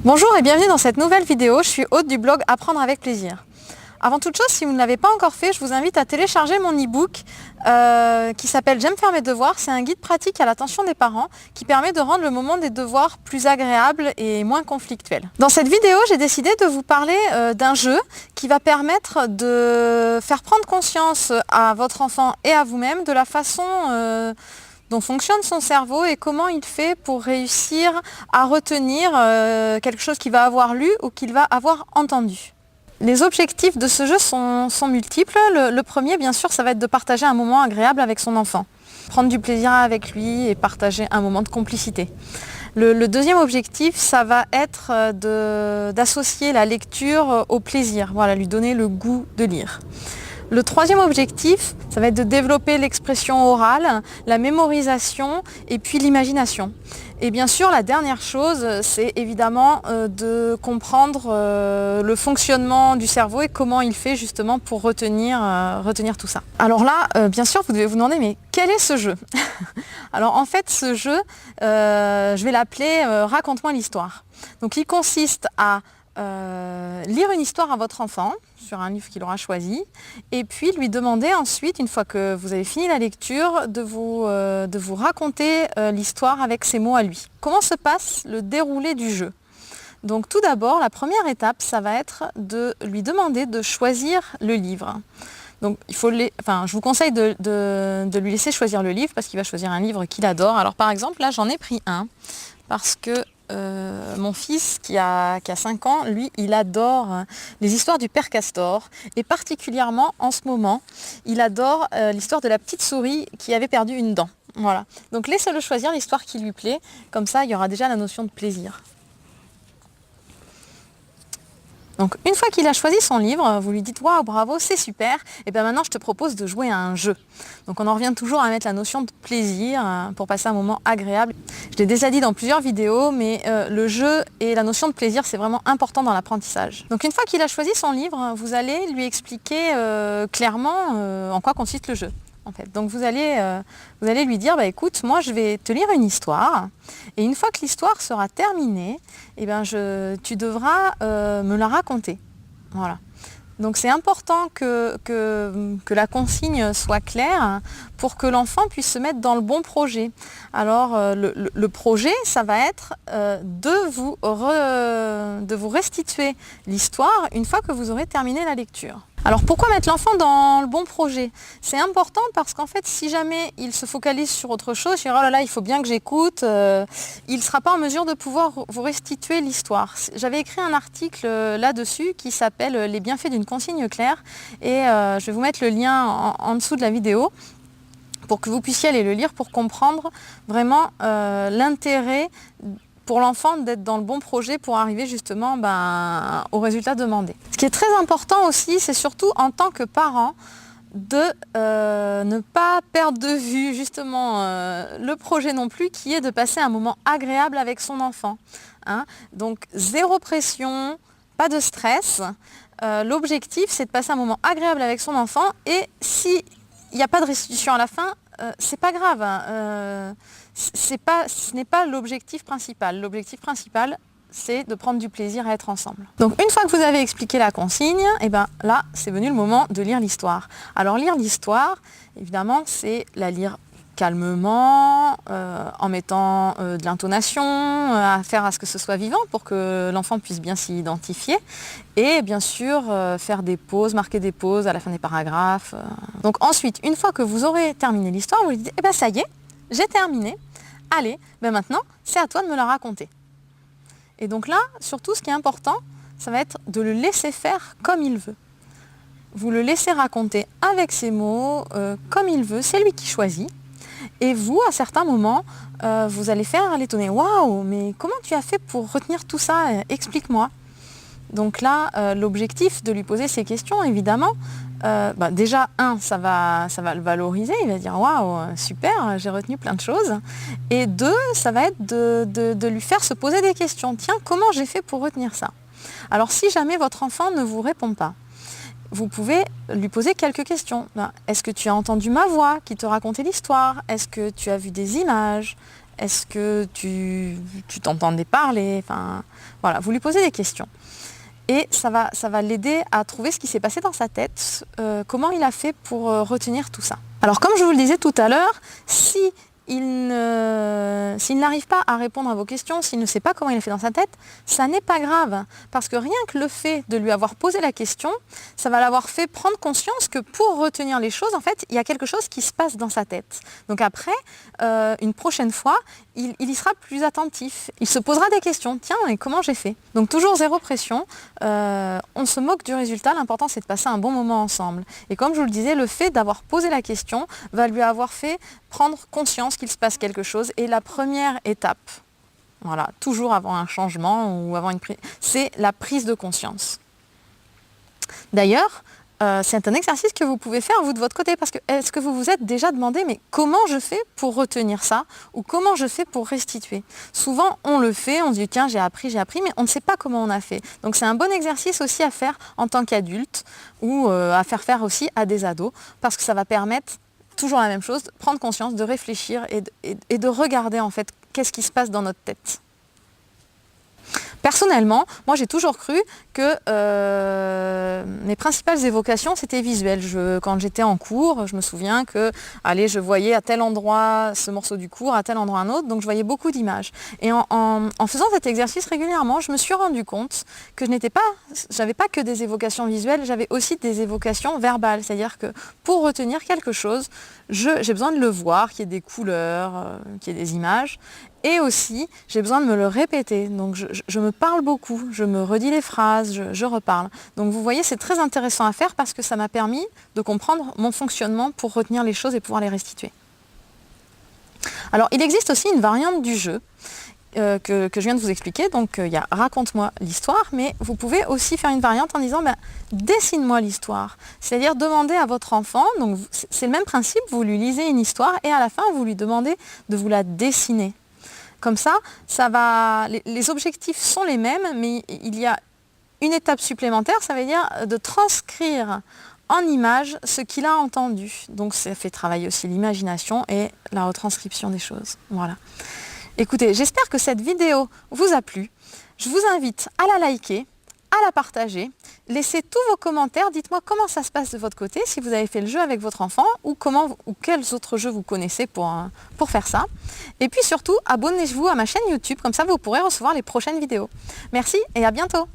Bonjour et bienvenue dans cette nouvelle vidéo, je suis Aude du blog Apprendre avec plaisir. Avant toute chose, si vous ne l'avez pas encore fait, je vous invite à télécharger mon e-book qui s'appelle J'aime faire mes devoirs. C'est un guide pratique à l'attention des parents qui permet de rendre le moment des devoirs plus agréable et moins conflictuel. Dans cette vidéo, j'ai décidé de vous parler d'un jeu qui va permettre de faire prendre conscience à votre enfant et à vous-même de la façon dont fonctionne son cerveau et comment il fait pour réussir à retenir quelque chose qu'il va avoir lu ou qu'il va avoir entendu. Les objectifs de ce jeu sont multiples. Le premier, bien sûr, ça va être de partager un moment agréable avec son enfant. Prendre du plaisir avec lui et partager un moment de complicité. Le deuxième objectif, ça va être d'associer la lecture au plaisir, voilà, lui donner le goût de lire. Le troisième objectif, ça va être de développer l'expression orale, la mémorisation et puis l'imagination. Et bien sûr, la dernière chose, c'est évidemment de comprendre le fonctionnement du cerveau et comment il fait justement pour retenir tout ça. Alors là, bien sûr, vous devez vous demander, mais quel est ce jeu? Alors en fait, ce jeu, je vais l'appeler Raconte-moi l'histoire. Donc il consiste à lire une histoire à votre enfant sur un livre qu'il aura choisi et puis lui demander ensuite, une fois que vous avez fini la lecture, de vous raconter l'histoire avec ses mots à lui. Comment se passe le déroulé du jeu? Donc tout d'abord, la première étape, ça va être de lui demander de choisir le livre. Donc je vous conseille de lui laisser choisir le livre parce qu'il va choisir un livre qu'il adore. Alors par exemple, là j'en ai pris un parce que mon fils qui a 5 ans, lui, il adore les histoires du Père Castor et particulièrement en ce moment, il adore l'histoire de la petite souris qui avait perdu une dent. Voilà. Donc laissez-le choisir l'histoire qui lui plaît, comme ça il y aura déjà la notion de plaisir. Donc une fois qu'il a choisi son livre, vous lui dites « Waouh, bravo, c'est super !» Et bien maintenant je te propose de jouer à un jeu. Donc on en revient toujours à mettre la notion de plaisir pour passer un moment agréable. Je l'ai déjà dit dans plusieurs vidéos, mais le jeu et la notion de plaisir, c'est vraiment important dans l'apprentissage. Donc une fois qu'il a choisi son livre, vous allez lui expliquer clairement en quoi consiste le jeu. En fait. Donc vous allez lui dire, bah, écoute, moi je vais te lire une histoire et une fois que l'histoire sera terminée, eh ben, tu devras me la raconter. Voilà. Donc c'est important que la consigne soit claire pour que l'enfant puisse se mettre dans le bon projet. Alors le projet, ça va être de vous restituer l'histoire une fois que vous aurez terminé la lecture. Alors pourquoi mettre l'enfant dans le bon projet? C'est important parce qu'en fait, si jamais il se focalise sur autre chose, il dira, oh là là, il faut bien que j'écoute, il ne sera pas en mesure de pouvoir vous restituer l'histoire. J'avais écrit un article là-dessus qui s'appelle « Les bienfaits d'une consigne claire » et je vais vous mettre le lien en dessous de la vidéo pour que vous puissiez aller le lire pour comprendre vraiment l'intérêt pour l'enfant d'être dans le bon projet pour arriver justement au résultat demandé. Ce qui est très important aussi, c'est surtout en tant que parent de ne pas perdre de vue justement le projet non plus, qui est de passer un moment agréable avec son enfant. Hein. Donc zéro pression, pas de stress. L'objectif, c'est de passer un moment agréable avec son enfant et s'il n'y a pas de restitution à la fin, c'est pas grave. Hein. Ce n'est pas l'objectif principal. L'objectif principal, c'est de prendre du plaisir à être ensemble. Donc une fois que vous avez expliqué la consigne, et ben là, c'est venu le moment de lire l'histoire. Alors lire l'histoire, évidemment, c'est la lire calmement, en mettant de l'intonation, à faire à ce que ce soit vivant pour que l'enfant puisse bien s'y identifier. Et bien sûr, faire des pauses, marquer des pauses à la fin des paragraphes. Donc ensuite, une fois que vous aurez terminé l'histoire, vous lui dites, eh ben ça y est, j'ai terminé. Allez, ben maintenant, c'est à toi de me la raconter. Et donc là, surtout, ce qui est important, ça va être de le laisser faire comme il veut. Vous le laissez raconter avec ses mots, comme il veut, c'est lui qui choisit. Et vous, à certains moments, vous allez faire l'étonner. Waouh, mais comment tu as fait pour retenir tout ça? Explique-moi. Donc là, l'objectif de lui poser ces questions, évidemment, déjà, ça va le valoriser, il va dire « Waouh, super, j'ai retenu plein de choses ». Et 2, ça va être de lui faire se poser des questions. Tiens, comment j'ai fait pour retenir ça? Alors si jamais votre enfant ne vous répond pas, vous pouvez lui poser quelques questions. Est-ce que tu as entendu ma voix qui te racontait l'histoire? Est-ce que tu as vu des images? Est-ce que tu t'entendais parler? Enfin, voilà, vous lui posez des questions. Et ça va l'aider à trouver ce qui s'est passé dans sa tête, comment il a fait pour retenir tout ça. Alors comme je vous le disais tout à l'heure, s'il n'arrive pas à répondre à vos questions, s'il ne sait pas comment il a fait dans sa tête, ça n'est pas grave. Parce que rien que le fait de lui avoir posé la question, ça va l'avoir fait prendre conscience que pour retenir les choses, en fait, il y a quelque chose qui se passe dans sa tête. Donc après, une prochaine fois, il y sera plus attentif. Il se posera des questions. Tiens, et comment j'ai fait? Donc toujours zéro pression. On se moque du résultat. L'important, c'est de passer un bon moment ensemble. Et comme je vous le disais, le fait d'avoir posé la question va lui avoir fait prendre conscience qu'il se passe quelque chose. Et la première étape, voilà, toujours avant un changement ou avant c'est la prise de conscience. D'ailleurs, c'est un exercice que vous pouvez faire vous de votre côté, parce que est-ce que vous vous êtes déjà demandé mais comment je fais pour retenir ça ou comment je fais pour restituer? Souvent on le fait, on se dit tiens j'ai appris, mais on ne sait pas comment on a fait. Donc c'est un bon exercice aussi à faire en tant qu'adulte ou à faire aussi à des ados, parce que ça va permettre toujours la même chose, de prendre conscience, de réfléchir et de regarder en fait qu'est-ce qui se passe dans notre tête. Personnellement, moi j'ai toujours cru que mes principales évocations c'était visuel. Quand j'étais en cours, je me souviens que je voyais à tel endroit ce morceau du cours, à tel endroit un autre, donc je voyais beaucoup d'images. Et en faisant cet exercice régulièrement, je me suis rendu compte que j'avais pas que des évocations visuelles, j'avais aussi des évocations verbales. C'est-à-dire que pour retenir quelque chose, j'ai besoin de le voir, qu'il y ait des couleurs, qu'il y ait des images. Et aussi, j'ai besoin de me le répéter. Donc, je me parle beaucoup, je me redis les phrases, je reparle. Donc, vous voyez, c'est très intéressant à faire parce que ça m'a permis de comprendre mon fonctionnement pour retenir les choses et pouvoir les restituer. Alors, il existe aussi une variante du jeu que je viens de vous expliquer. Donc, il y a raconte-moi l'histoire, mais vous pouvez aussi faire une variante en disant dessine-moi l'histoire. C'est-à-dire demander à votre enfant, donc c'est le même principe, vous lui lisez une histoire et à la fin, vous lui demandez de vous la dessiner. Comme ça, les objectifs sont les mêmes, mais il y a une étape supplémentaire, ça veut dire de transcrire en image ce qu'il a entendu. Donc ça fait travailler aussi l'imagination et la retranscription des choses. Voilà. Écoutez, j'espère que cette vidéo vous a plu. Je vous invite à la liker, à la partager. Laissez tous vos commentaires, dites-moi comment ça se passe de votre côté, si vous avez fait le jeu avec votre enfant ou quels autres jeux vous connaissez pour faire ça. Et puis surtout, abonnez-vous à ma chaîne YouTube, comme ça vous pourrez recevoir les prochaines vidéos. Merci et à bientôt.